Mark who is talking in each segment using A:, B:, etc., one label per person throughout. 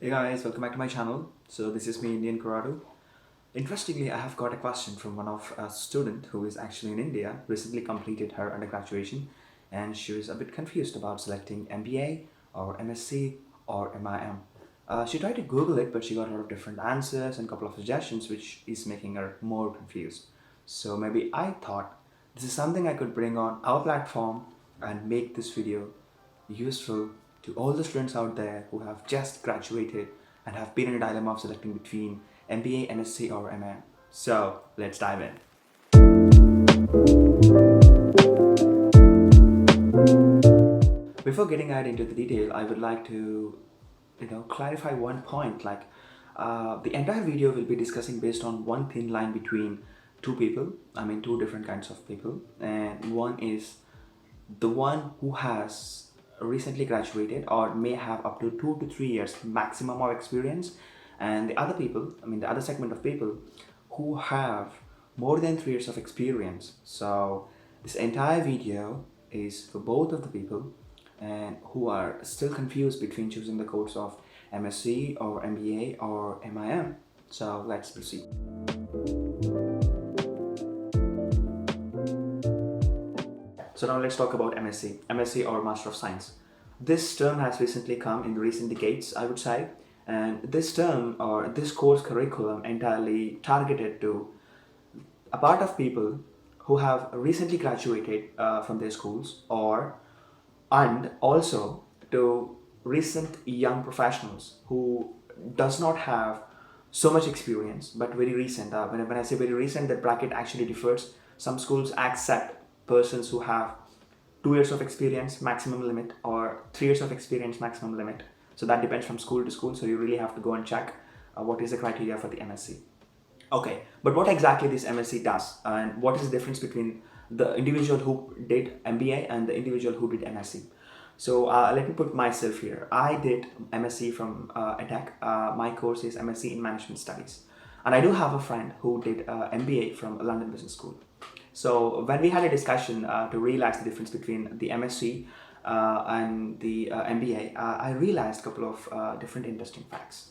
A: Hey guys, welcome back to my channel. So this is me, Indian Kurradu. Interestingly, I have got a question from one of a student who is actually in India, recently completed her undergraduation, and she was a bit confused about selecting MBA or MSc or MIM. She tried to Google it, but she got a lot of different answers and a couple of suggestions, which is making her more confused. So maybe I thought this is something I could bring on our platform and make this video useful to all the students out there who have just graduated and have been in a dilemma of selecting between MBA, MSc or MIM. So let's dive in. Before getting ahead into the detail, I would like to clarify one point. The entire video will be discussing based on one thin line between two people. I mean two different kinds of people, and one is the one who has recently graduated or may have up to 2 to 3 years maximum of experience, and the other people, I mean the other segment of people who have more than 3 years of experience. So this entire video is for both of the people and who are still confused between choosing the course of MSc or MBA or MIM. So let's proceed. So now let's talk about MSc or Master of Science. This term has recently come in recent decades, I would say, and this term or this course curriculum entirely targeted to a part of people who have recently graduated from their schools, and also to recent young professionals who does not have so much experience but very recent. When I say very recent, that bracket actually differs. Some schools accept persons who have 2 years of experience maximum limit or 3 years of experience maximum limit. So that depends from school to school. So you really have to go and check what is the criteria for the MSc. Okay, but what exactly this MSc does and what is the difference between the individual who did MBA and the individual who did MSc? So let me put myself here. I did MSc from EdTech. My course is MSc in Management Studies. And I do have a friend who did MBA from London Business School. So when we had a discussion to realize the difference between the MSc and the MBA, I realized a couple of different interesting facts.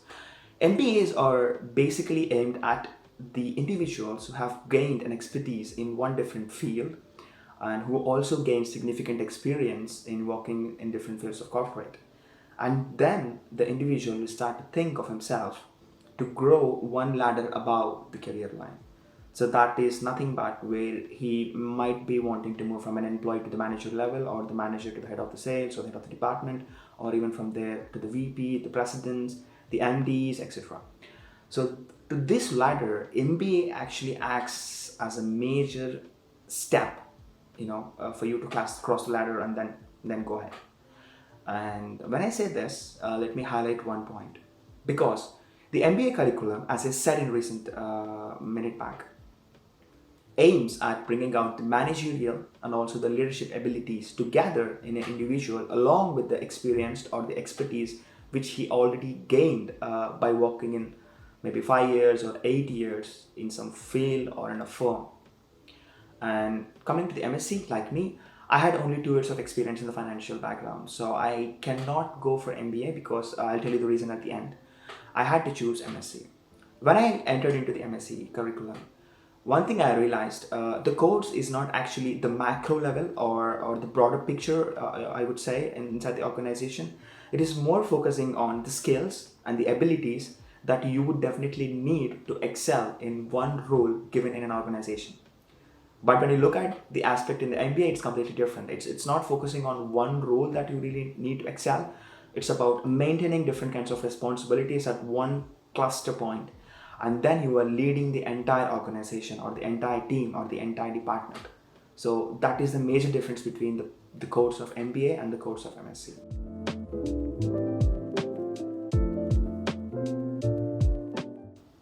A: MBAs are basically aimed at the individuals who have gained an expertise in one different field and who also gained significant experience in working in different fields of corporate. And then the individual will start to think of himself to grow one ladder above the career line. So that is nothing but where he might be wanting to move from an employee to the manager level, or the manager to the head of the sales or the head of the department, or even from there to the VP, the presidents, the MDs, etc. So to this ladder, MBA actually acts as a major step, for you to cross the ladder and then go ahead. And when I say this, let me highlight one point, because the MBA curriculum, as I said in recent minute back, aims at bringing out the managerial and also the leadership abilities together in an individual, along with the experience or the expertise which he already gained by working in maybe 5 years or 8 years in some field or in a firm. And coming to the MSc, like me, I had only 2 years of experience in the financial background, so I cannot go for MBA because I'll tell you the reason at the end. I had to choose MSc. When I entered into the MSc curriculum, one thing I realized, the course is not actually the macro level or the broader picture, I would say, inside the organization. It is more focusing on the skills and the abilities that you would definitely need to excel in one role given in an organization. But when you look at the aspect in the MBA, it's completely different. It's not focusing on one role that you really need to excel. It's about maintaining different kinds of responsibilities at one cluster point, and then you are leading the entire organization or the entire team or the entire department. So that is the major difference between the course of MBA and the course of MSc.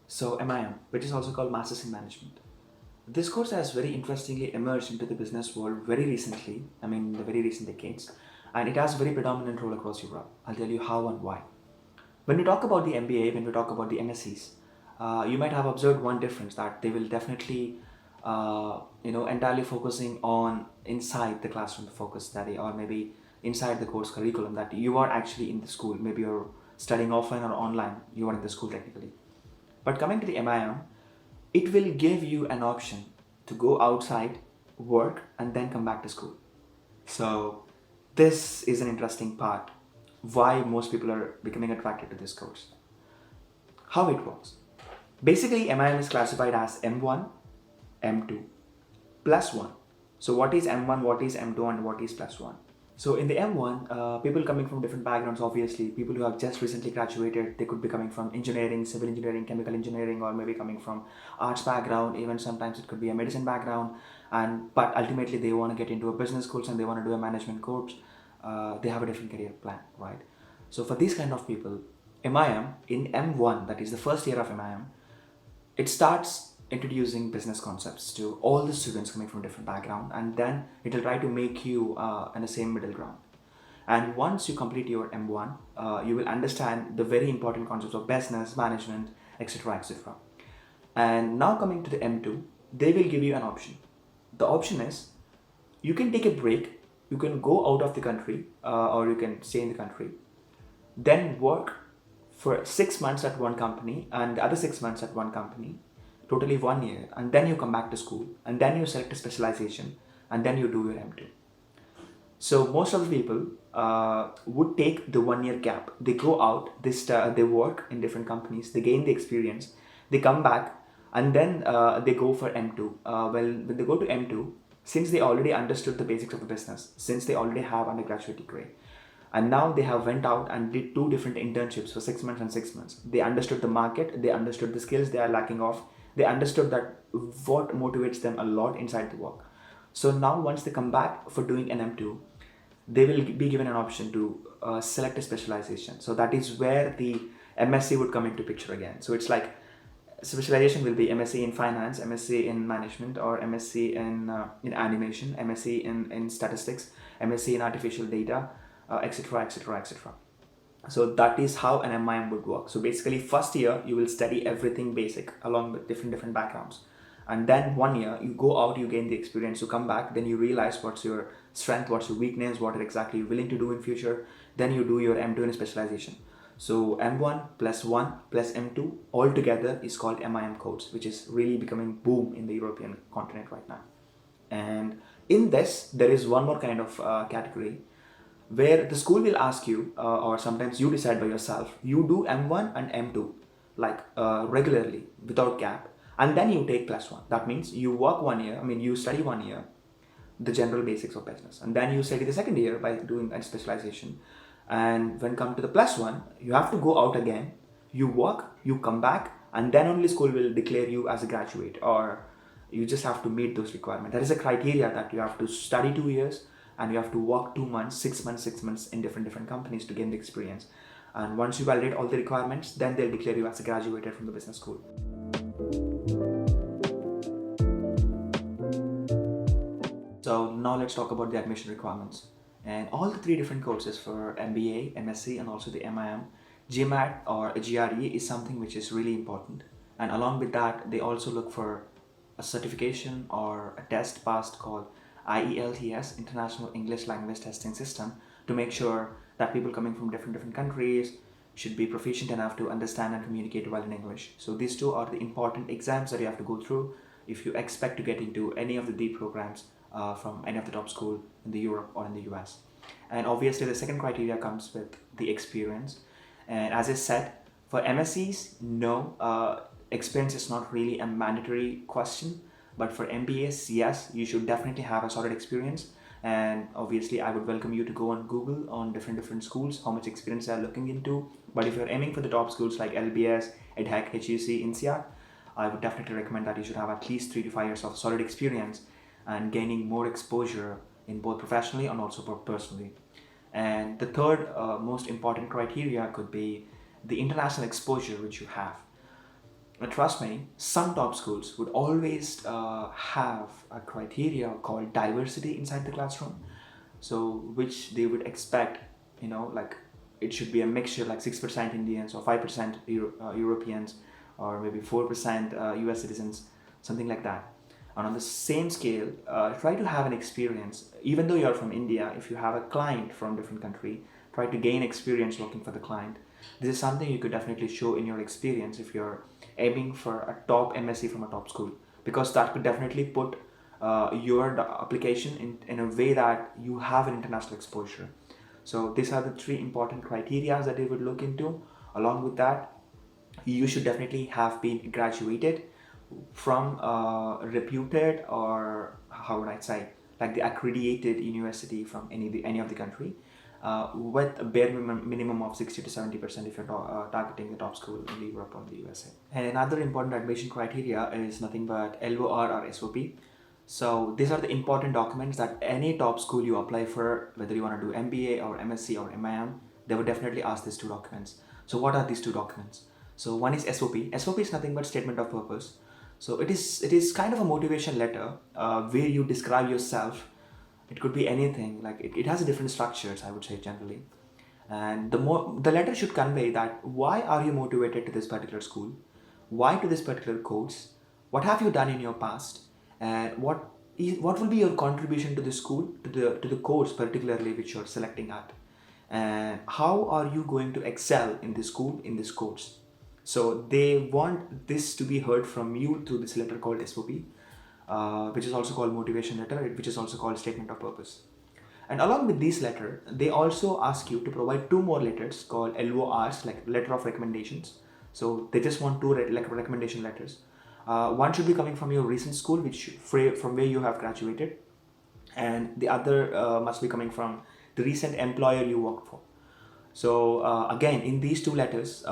A: So MIM, which is also called Masters in Management. This course has very interestingly emerged into the business world very recently, I mean in the very recent decades, and it has a very predominant role across Europe. I'll tell you how and why. When we talk about the MBA, when we talk about the MSCs, you might have observed one difference, that they will definitely entirely focusing on inside the classroom focus study, or maybe inside the course curriculum, that you are actually in the school. Maybe you're studying offline or online, you are in the school technically. But coming to the MIM, it will give you an option to go outside, work, and then come back to school. So this is an interesting part why most people are becoming attracted to this course. How it works. Basically, MIM is classified as M1, M2, plus 1. So what is M1, what is M2, and what is plus 1? So in the M1, people coming from different backgrounds, obviously, people who have just recently graduated, they could be coming from engineering, civil engineering, chemical engineering, or maybe coming from arts background, even sometimes it could be a medicine background, but ultimately they want to get into a business course and they want to do a management course. They have a different career plan, right? So for these kind of people, MIM, in M1, that is the first year of MIM, it starts introducing business concepts to all the students coming from different background, and then it will try to make you in the same middle ground. And once you complete your M1, you will understand the very important concepts of business, management, etc., etc. And now coming to the M2, they will give you an option. The option is you can take a break, you can go out of the country, or you can stay in the country, then work for 6 months at one company and the other 6 months at one company, totally 1 year, and then you come back to school, and then you select a specialization, and then you do your M2. So most of the people would take the 1 year gap. They go out, they work in different companies, they gain the experience, they come back, and then they go for M2. When they go to M2, since they already understood the basics of the business, since they already have undergraduate degree, and now they have went out and did 2 different internships for 6 months and 6 months. They understood the market, they understood the skills they are lacking of, they understood that what motivates them a lot inside the work. So now once they come back for doing an M2, they will be given an option to select a specialization. So that is where the MSc would come into picture again. So it's like specialization will be MSc in finance, MSc in management, or MSc in animation, MSc in statistics, MSc in artificial data, etc., etc., etc. So that is how an MIM would work. So basically, first year you will study everything basic along with different backgrounds, and then 1 year you go out, you gain the experience, you come back, then you realize what's your strength, what's your weakness, what are exactly you're willing to do in future. Then you do your M2 in specialization. So M1 plus 1 plus M2 all together is called MIM codes, which is really becoming boom in the European continent right now. And in this, there is one more kind of category where the school will ask you, or sometimes you decide by yourself, you do M1 and M2 like regularly without gap, and then you take plus 1. That means you work 1 year, you study 1 year, the general basics of business, and then you study the second year by doing a specialization. And when come to the plus 1, you have to go out again, you work, you come back, and then only school will declare you as a graduate, or you just have to meet those requirements. That is a criteria that you have to study 2 years, and you have to work 2 months, 6 months, 6 months in different companies to gain the experience. And once you validate all the requirements, then they'll declare you as a graduated from the business school. So now let's talk about the admission requirements. And all the 3 different courses for MBA, MSc, and also the MIM, GMAT or GRE is something which is really important. And along with that, they also look for a certification or a test passed called IELTS, International English Language Testing System, to make sure that people coming from different countries should be proficient enough to understand and communicate well in English. So these 2 are the important exams that you have to go through if you expect to get into any of the D programs from any of the top school in the Europe or in the US. And obviously the second criteria comes with the experience. And as I said, for MSCs, no, experience is not really a mandatory question. But for MBAs, yes, you should definitely have a solid experience. And obviously, I would welcome you to go on Google on different schools, how much experience they are looking into. But if you're aiming for the top schools like LBS, EDHEC, HEC, INSEAD, I would definitely recommend that you should have at least 3 to 5 years of solid experience and gaining more exposure in both professionally and also personally. And the third most important criteria could be the international exposure which you have. Trust me, some top schools would always have a criteria called diversity inside the classroom. So which they would expect, like it should be a mixture, like 6% Indians or 5% Europeans, or maybe 4% US citizens, something like that. And on the same scale, try to have an experience, even though you're from India, if you have a client from a different country, try to gain experience working for the client. This is something you could definitely show in your experience if you're aiming for a top MSc from a top school, because that could definitely put your application in a way that you have an international exposure. So these are the three important criteria that they would look into. Along with that, you should definitely have been graduated from a reputed, or how would I say, like the accredited university from any of the country, with a bare minimum of 60 to 70% if you're targeting the top school in Europe or the USA. And another important admission criteria is nothing but LOR or SOP. So these are the important documents that any top school you apply for, whether you want to do MBA or MSc or MIM, they would definitely ask these two documents. So what are these two documents? So one is SOP. SOP is nothing but statement of purpose. So it is kind of a motivation letter where you describe yourself. It could be anything, like it has different structures, I would say, generally. And the letter should convey that why are you motivated to this particular school, why to this particular course, what have you done in your past, and what will be your contribution to the school, to the course particularly which you're selecting at, and how are you going to excel in this school, in this course. So they want this to be heard from you through this letter called SOP, which is also called motivation letter, which is also called statement of purpose. And along with this letter, they also ask you to provide two more letters called LORs, like letter of recommendations. So they just want two recommendation letters. One should be coming from your recent school, from where you have graduated, and the other must be coming from the recent employer you worked for. So again, in these two letters,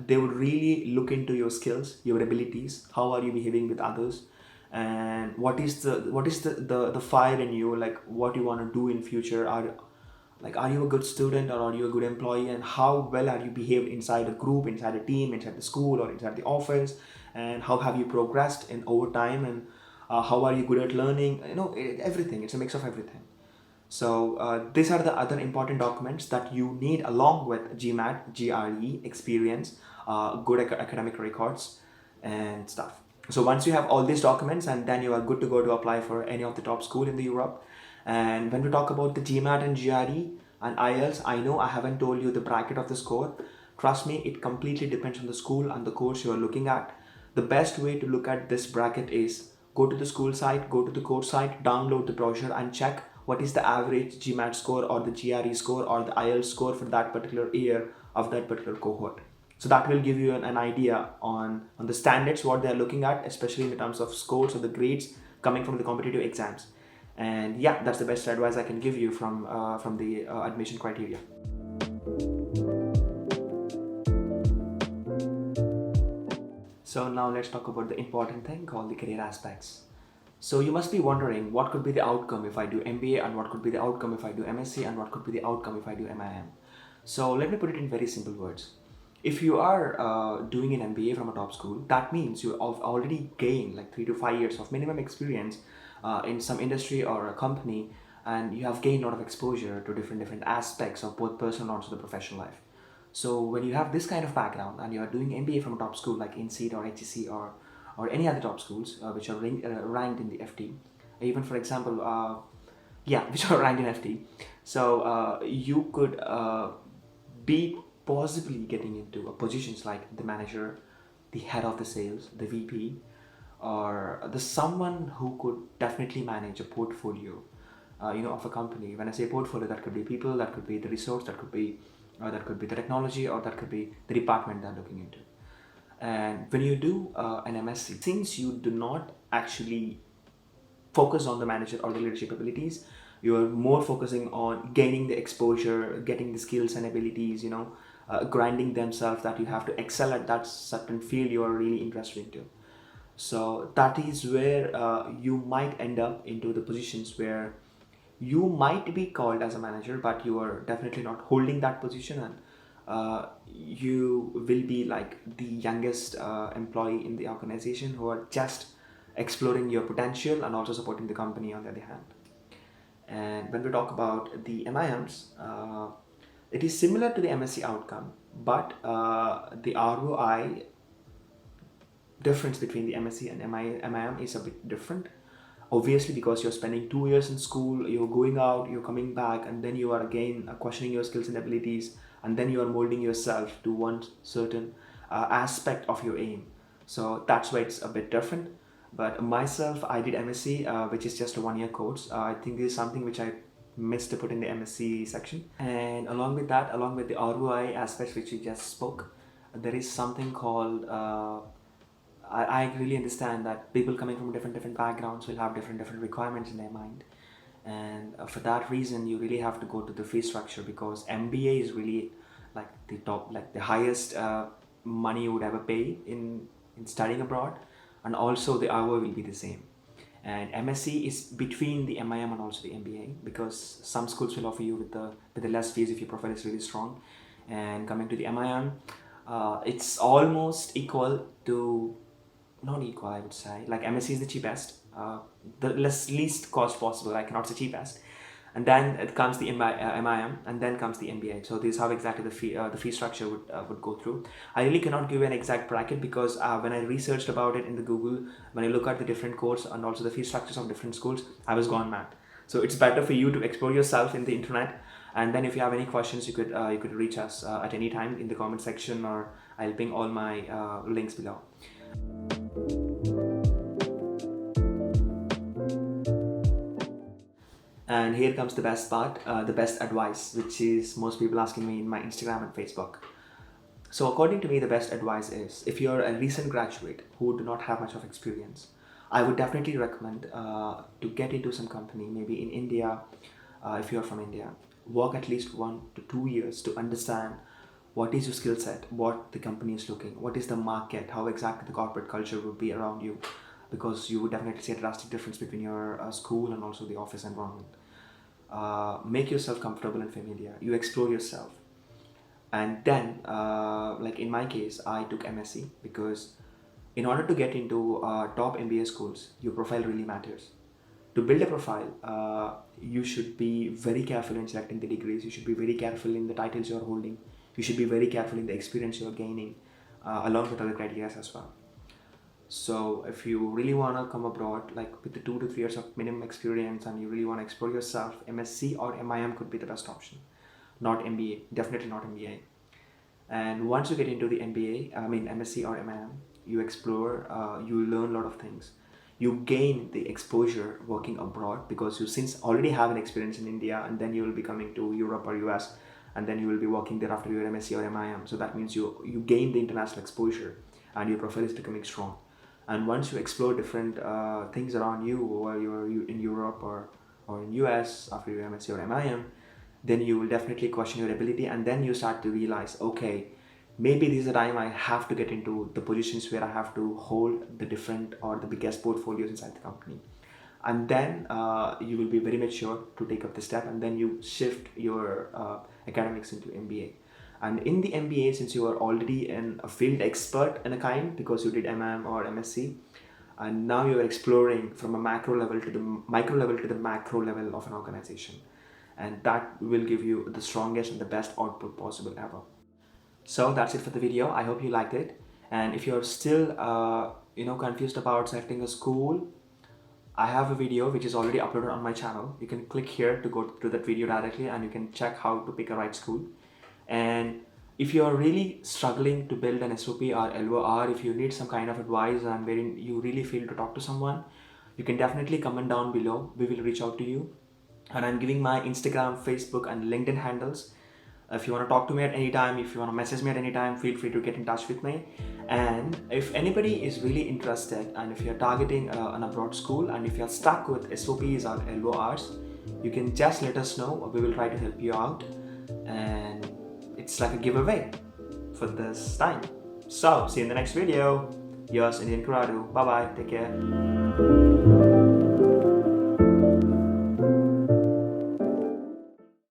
A: they would really look into your skills, your abilities, how are you behaving with others, and what is the fire in you, like what you want to do in future. Are you a good student, or are you a good employee, and how well are you behaved inside a group, inside a team, inside the school, or inside the office, and how have you progressed in over time, and how are you good at learning, everything. It's a mix of everything. So these are the other important documents that you need along with GMAT, GRE, experience, good academic records and stuff. So once you have all these documents, and then you are good to go to apply for any of the top school in the Europe. And when we talk about the GMAT and GRE and IELTS, I know I haven't told you the bracket of the score. Trust me, it completely depends on the school and the course you are looking at. The best way to look at this bracket is go to the school site, go to the course site, download the brochure and check what is the average GMAT score or the GRE score or the IELTS score for that particular year of that particular cohort. So that will give you an idea on the standards, what they're looking at, especially in terms of scores or the grades coming from the competitive exams. And yeah, that's the best advice I can give you from the admission criteria. So now let's talk about the important thing called the career aspects. So you must be wondering what could be the outcome if I do MBA, and what could be the outcome if I do MSc, and what could be the outcome if I do MIM. So let me put it in very simple words. If you are doing an MBA from a top school, that means you have already gained like 3 to 5 years of minimum experience in some industry or a company, and you have gained a lot of exposure to different aspects of both personal and also the professional life. So when you have this kind of background and you are doing MBA from a top school like INSEAD or HEC or any other top schools which are ranked in the FT, even for example, which are ranked in FT, so you could be possibly getting into positions like the manager, the head of the sales, the VP, or the someone who could definitely manage a portfolio, of a company. When I say portfolio, that could be people, that could be the resource, that could be the technology, or that could be the department they're looking into. And when you do an MSc, since you do not actually focus on the manager or the leadership abilities, you are more focusing on gaining the exposure, getting the skills and abilities, grinding themselves, that you have to excel at that certain field you are really interested into. So that is where you might end up into the positions where you might be called as a manager, but you are definitely not holding that position, and you will be like the youngest employee in the organization who are just exploring your potential and also supporting the company on the other hand. And when we talk about the MIMs, it is similar to the MSc outcome, but the ROI difference between the MSc and MIM is a bit different. Obviously, because you're spending 2 years in school, you're going out, you're coming back, and then you are again questioning your skills and abilities, and then you are molding yourself to one certain aspect of your aim. So that's why it's a bit different. But myself, I did MSc, which is just a 1-year course. I think this is something which I missed to put in the MSc section. And along with that, along with the ROI aspects which we just spoke, there is something called I really understand that people coming from different backgrounds will have different requirements in their mind, and for that reason you really have to go to the fee structure, because MBA is really like the top, like the highest money you would ever pay in studying abroad, and also the hour will be the same. And MSc is between the MIM and also the MBA, because some schools will offer you with the less fees if your profile is really strong. And coming to the MIM, it's almost equal to, not equal I would say, like MSc is the cheapest, the least cost possible, I cannot say cheapest, and then it comes the MIM, and then comes the MBA. So this is how exactly the fee structure would go through. I really cannot give an exact bracket, because when I researched about it in the Google, when I look at the different courses and also the fee structures of different schools, I was gone mad. So it's better for you to explore yourself in the internet, and then if you have any questions, you could reach us at any time in the comment section, or I'll ping all my links below. And here comes the best part, the best advice, which is most people asking me in my Instagram and Facebook. So according to me, the best advice is, if you're a recent graduate who do not have much of experience, I would definitely recommend to get into some company, maybe in India, if you're from India. Work at least 1 to 2 years to understand what is your skill set, what the company is looking, what is the market, how exactly the corporate culture would be around you, because you would definitely see a drastic difference between your school and also the office environment. Make yourself comfortable and familiar. You explore yourself, and then like in my case, I took MSc, because in order to get into top MBA schools, your profile really matters. To build a profile, you should be very careful in selecting the degrees. You should be very careful in the titles you're holding. You should be very careful in the experience you're gaining, along with other criteria as well. So if you really want to come abroad, like with the 2 to 3 years of minimum experience, and you really want to explore yourself, MSc or MIM could be the best option. Not MBA, definitely not MBA. And once you get into the MSc or MIM, you explore, you learn a lot of things. You gain the exposure working abroad, because you since already have an experience in India, and then you will be coming to Europe or US, and then you will be working there after your MSc or MIM. So that means you gain the international exposure, and your profile is becoming strong. And once you explore different things around you, or you're in Europe or in US after your MSc or MIM, then you will definitely question your ability, and then you start to realize, okay, maybe this is the time I have to get into the positions where I have to hold the different or the biggest portfolios inside the company. And then you will be very mature to take up the step, and then you shift your academics into MBA. And in the MBA, since you are already a field expert in a kind, because you did MIM or MSc, and now you are exploring from a macro level to the micro level to the macro level of an organization, and that will give you the strongest and the best output possible ever. So that's it for the video. I hope you liked it, and if you're still confused about selecting a school, I have a video which is already uploaded on my channel. You can click here to go to that video directly, and you can check how to pick a right school. And if you're really struggling to build an SOP or LOR, if you need some kind of advice and wherein you really feel to talk to someone, you can definitely comment down below. We will reach out to you, and I'm giving my Instagram, Facebook and LinkedIn handles. If you want to talk to me at any time, if you want to message me at any time, feel free to get in touch with me. And if anybody is really interested, and if you're targeting an abroad school, and if you're stuck with SOPs or LORs, you can just let us know. We will try to help you out, and it's like a giveaway for this time. So see you in the next video. Yours, Indian Kurradu. Bye bye. Take care.